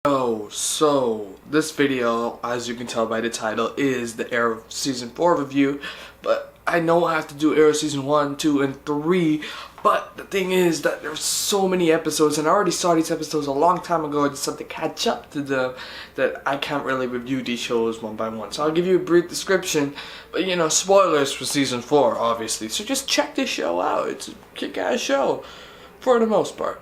So this video, as you can tell by the title, is the Arrow Season 4 review, but I know I have to do Arrow Season 1, 2, and 3, but the thing is that there's so many episodes, and I already saw these episodes a long time ago. I just have to catch up to them, that I can't really review these shows one by one. So I'll give you a brief description, but you know, spoilers for Season 4, obviously. So just check this show out. It's a kick-ass show, for the most part.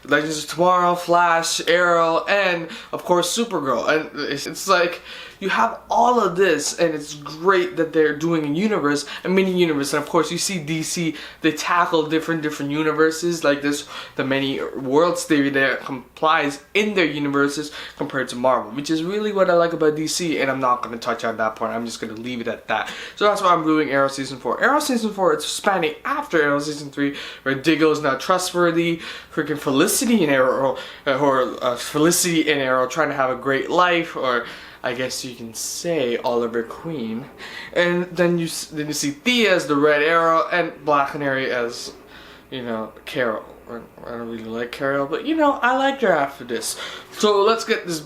Legends of Tomorrow, Flash, Arrow, and of course Supergirl. And it's like you have all of this, and it's great that they're doing a universe, a mini universe. And of course you see DC, they tackle different universes like this, the many worlds theory that complies in their universes compared to Marvel, which is really what I like about DC. And I'm not going to touch on that point. I'm just going to leave it at that. So that's why I'm doing Arrow Season 4. Arrow Season 4, it's spanning after Arrow Season 3, where Diggle is not trustworthy, freaking Felicity and Arrow, Felicity and Arrow trying to have a great life, or I guess you can say Oliver Queen. And then you see Thea as the Red Arrow, and Black Canary as, you know, Carol. I don't really like Carol, but you know, I liked her after this. So let's get this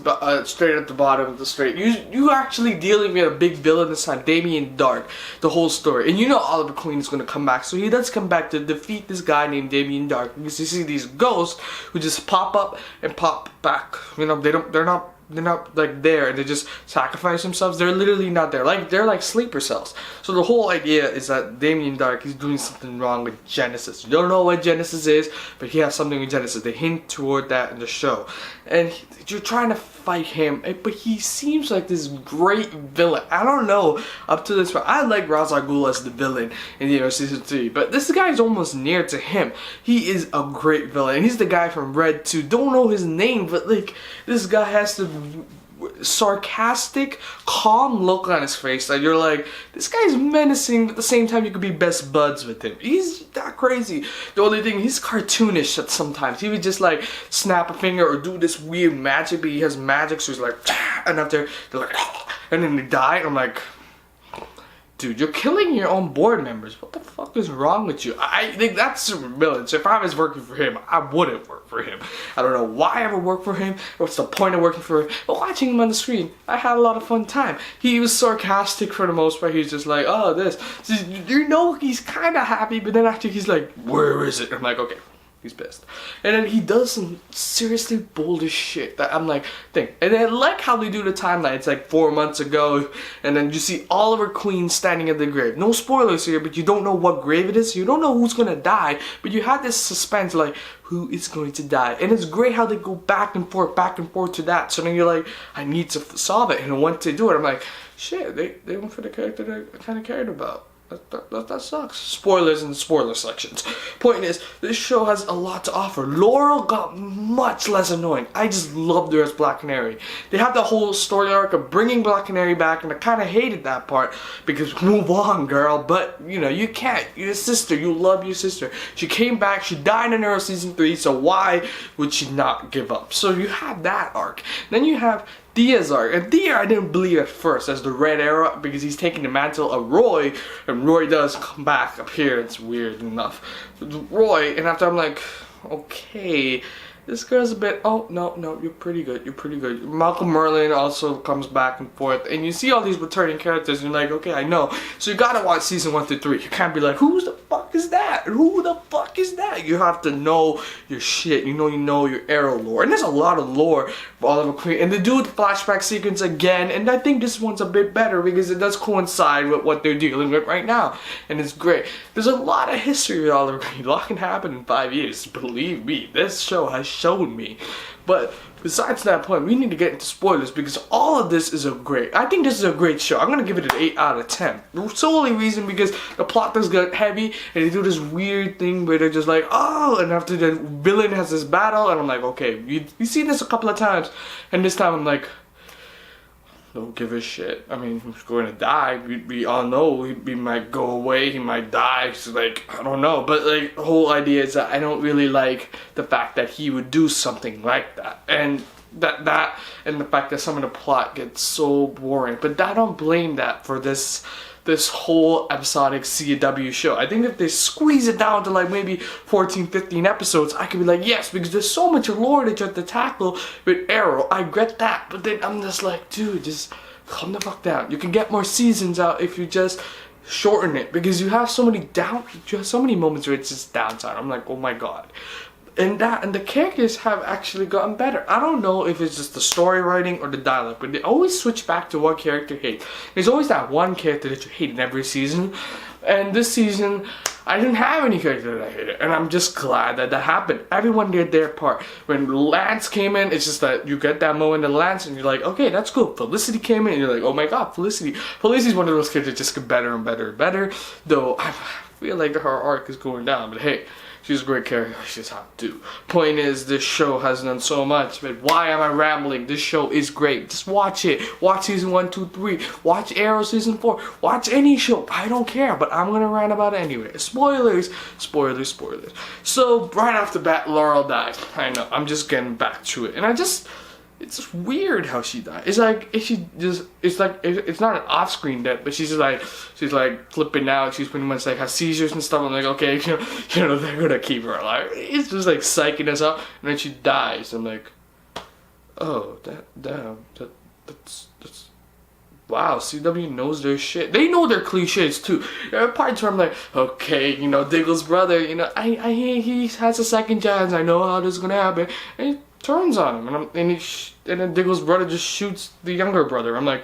straight at the bottom of the straight. You actually dealing with a big villain this time, Damien Darhk, the whole story. And you know Oliver Queen is going to come back, so he does come back to defeat this guy named Damien Darhk, because you see these ghosts who just pop up and pop back. You know, they're not like there, and they just sacrifice themselves. They're literally not there. Like, they're like sleeper cells. So the whole idea is that Damien Darhk, he's doing something wrong with Genesis. You don't know what Genesis is, but he has something with Genesis. They hint toward that in the show. And you're trying to fight him, but he seems like this great villain. I don't know, up to this point, I like Ra's al Ghul as the villain in, you know, Season 3, but this guy is almost near to him. He is a great villain. He's the guy from Red 2. Don't know his name, but like, this guy has the sarcastic, calm look on his face that you're like, this guy's menacing, but at the same time you could be best buds with him. He's that crazy. The only thing, he's cartoonish at sometimes. He would just like snap a finger or do this weird magic, but he has magic, so he's like, and after they're like, and then they die, and I'm like, dude, you're killing your own board members. What the fuck is wrong with you? I think that's super villain. So if I was working for him, I wouldn't work for him. I don't know why I would work for him. What's the point of working for him? But watching him on the screen, I had a lot of fun time. He was sarcastic for the most part. He's just like, oh, this. So you know, he's kind of happy, but then after he's like, where is it? I'm like, okay. He's pissed. And then he does some seriously bold shit that I'm like, think. And then I like how they do the timeline. It's like 4 months ago, and then you see Oliver Queen standing at the grave. No spoilers here, but you don't know what grave it is. You don't know who's gonna die, but you have this suspense like, who is going to die? And it's great how they go back and forth to that. So then you're like, I need to solve it. And once they do it, I'm like, shit, they went for the character that I kind of cared about. That sucks. Spoilers in the spoiler sections. Point is, this show has a lot to offer. Laurel got much less annoying. I just loved her as Black Canary. They have the whole story arc of bringing Black Canary back, and I kind of hated that part because move on, girl. But you know, you can't. Your sister, you love your sister. She came back. She died in Arrow season 3. So why would she not give up? So you have that arc. Then you have Thea's arc. And Thea I didn't believe at first as the Red Arrow because he's taking the mantle of Roy, and Roy does come back up here. It's weird enough. Roy, and after I'm like, okay, this girl's a bit, oh, no, you're pretty good, you're pretty good. Malcolm Merlyn also comes back and forth, and you see all these returning characters, and you're like, okay, I know. So you gotta watch season 1 through 3. You can't be like, who the fuck is that? Who the fuck is that? You have to know your shit. You know your Arrow lore. And there's a lot of lore for Oliver Queen. And they do the flashback sequence again, and I think this one's a bit better because it does coincide with what they're dealing with right now. And it's great. There's a lot of history with Oliver Queen. A lot can happen in 5 years. Believe me, this show has shown me. But besides that point, we need to get into spoilers because all of this is I think this is a great show. I'm gonna give it an 8 out of 10. The solely reason because the plot does get heavy and they do this weird thing where they're just like, oh, and after the villain has this battle, and I'm like, okay, you see this a couple of times, and this time I'm like, don't give a shit. I mean, he's going to die. We all know he might go away. He might die. So like, I don't know. But like, the whole idea is that I don't really like the fact that he would do something like that. And that and the fact that some of the plot gets so boring. But I don't blame that for this whole episodic CW show. I think if they squeeze it down to like maybe 14, 15 episodes, I could be like, yes, because there's so much lore that you have to tackle with Arrow. I get that, but then I'm just like, dude, just calm the fuck down. You can get more seasons out if you just shorten it, because you have so many moments where it's just downtime. I'm like, oh my god. And the characters have actually gotten better. I don't know if it's just the story writing or the dialogue, but they always switch back to what character hates. There's always that one character that you hate in every season. And this season, I didn't have any character that I hated. And I'm just glad that happened. Everyone did their part. When Lance came in, it's just that you get that moment of Lance and you're like, okay, that's cool. Felicity came in and you're like, oh my god, Felicity. Felicity's one of those characters that just get better and better and better. Though, I feel like her arc is going down. But hey, she's a great character. She's hot too. Point is, this show has done so much. But why am I rambling? This show is great. Just watch it. Watch season 1, 2, 3. Watch Arrow season 4. Watch any show. I don't care. But I'm gonna rant about it anyway. Spoilers. Spoilers. Spoilers. So right off the bat, Laurel died. I know. I'm just getting back to it, and it's weird how she died. It's like, it's not an off-screen death, but she's like flipping out. She's pretty much like has seizures and stuff. I'm like, okay, you know, they're gonna keep her alive. It's just like psyching us out, and then she dies. I'm like, oh, that's wow. CW knows their shit. They know their cliches too. There are parts where I'm like, okay, you know, Diggle's brother, you know, he has a second chance. I know how this is gonna happen. And turns on him, and then Diggle's brother just shoots the younger brother. I'm like,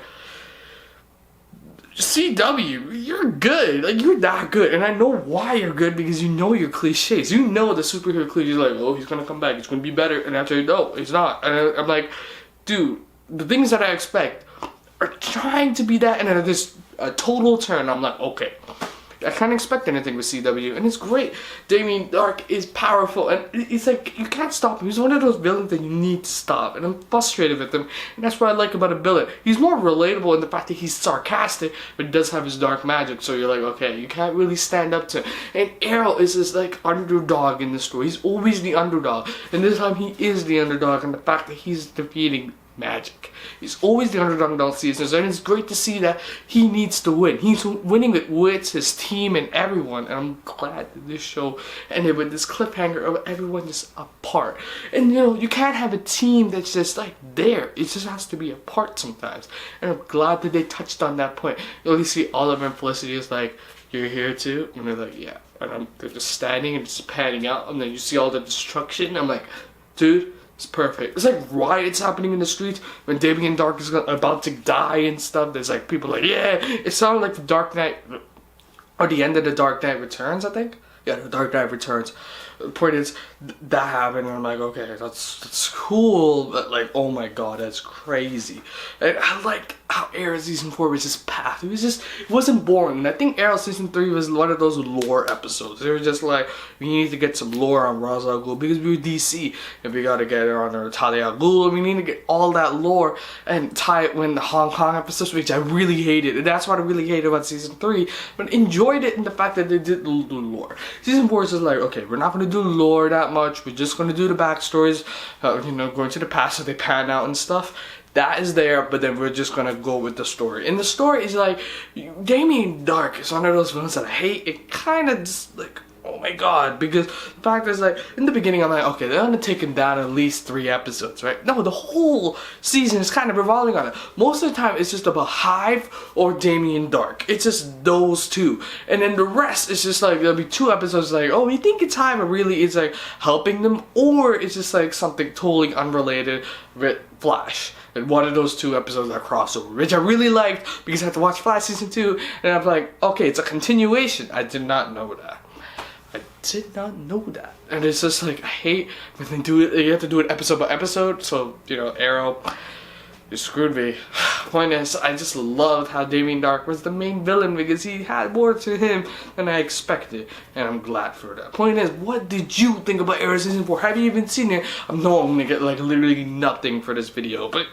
CW, you're good. Like, you're that good. And I know why you're good, because you know your cliches. You know the superhero cliches, like, oh, he's gonna come back, he's gonna be better. And after, no, he's not. And I'm like, dude, the things that I expect are trying to be that, and then there's a total turn. I'm like, okay, I can't expect anything with CW, and it's great. Damien Dark is powerful, and it's like, you can't stop him. He's one of those villains that you need to stop, and I'm frustrated with him, and that's what I like about a villain. He's more relatable in the fact that he's sarcastic, but he does have his dark magic, so you're like, okay, you can't really stand up to him. And Arrow is this, like, underdog in the story. He's always the underdog, and this time he is the underdog, and the fact that he's defeating magic. He's always the underdog in all seasons, and it's great to see that he needs to win. He's winning with wits, his team, and everyone, and I'm glad that this show ended with this cliffhanger of everyone just apart. And you know, you can't have a team that's just like there. It just has to be apart sometimes, and I'm glad that they touched on that point. You only see Oliver and Felicity is like, you're here too? And they're like, yeah. And they're just standing and just panning out, and then you see all the destruction. I'm like, dude, it's perfect. It's like riots happening in the streets when Damien Dark is about to die and stuff. There's like people like, yeah. It sounded like the Dark Knight, or the end of the Dark Knight Returns, I think. Yeah, The Dark Knight Returns. The point is, that happened, and I'm like, okay, that's cool, but like, oh my god, that's crazy. And I like how Arrow season 4 was just path. It wasn't boring. And I think Arrow season 3 was one of those lore episodes. They were just like, we need to get some lore on Ra's al Ghul because we were DC, and we gotta get her on our Talia al Ghul, and we need to get all that lore and tie it with the Hong Kong episodes, which I really hated. And that's what I really hated about season 3, but enjoyed it in the fact that they did the lore. Season 4 is just like, okay, we're not gonna do lore that much. We're just gonna do the backstories, you know, going to the past so they pan out and stuff. That is there, but then we're just gonna go with the story. And the story is like, Damien Dark is one of those villains that I hate. It kind of just like, oh my god, because the fact is, like, in the beginning I'm like, okay, they're gonna take him down at least 3 episodes, right? No, the whole season is kind of revolving on it. Most of the time it's just about Hive or Damien Dark. It's just those two. And then the rest is just like, there'll be 2 episodes like, oh, we think it's Hive, but really it's like helping them, or it's just like something totally unrelated with Flash. And one of those 2 episodes are crossover, which I really liked because I had to watch Flash season 2, and I'm like, okay, it's a continuation. I did not know that. I did not know that. And it's just like, I hate when they do it, you have to do it episode by episode, so, you know, Arrow, you screwed me. Point is, I just loved how Damien Dark was the main villain because he had more to him than I expected, and I'm glad for that. Point is, what did you think about Arrow Season 4? Have you even seen it? I know I'm gonna get like literally nothing for this video, but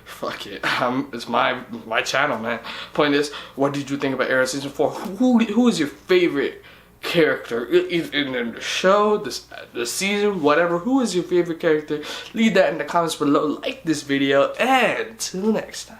fuck it. It's my channel, man. Point is, what did you think about Arrow Season 4? Who is your favorite character in the show, the season, whatever? Who is your favorite character? Leave that in the comments below. Like this video, and till next time.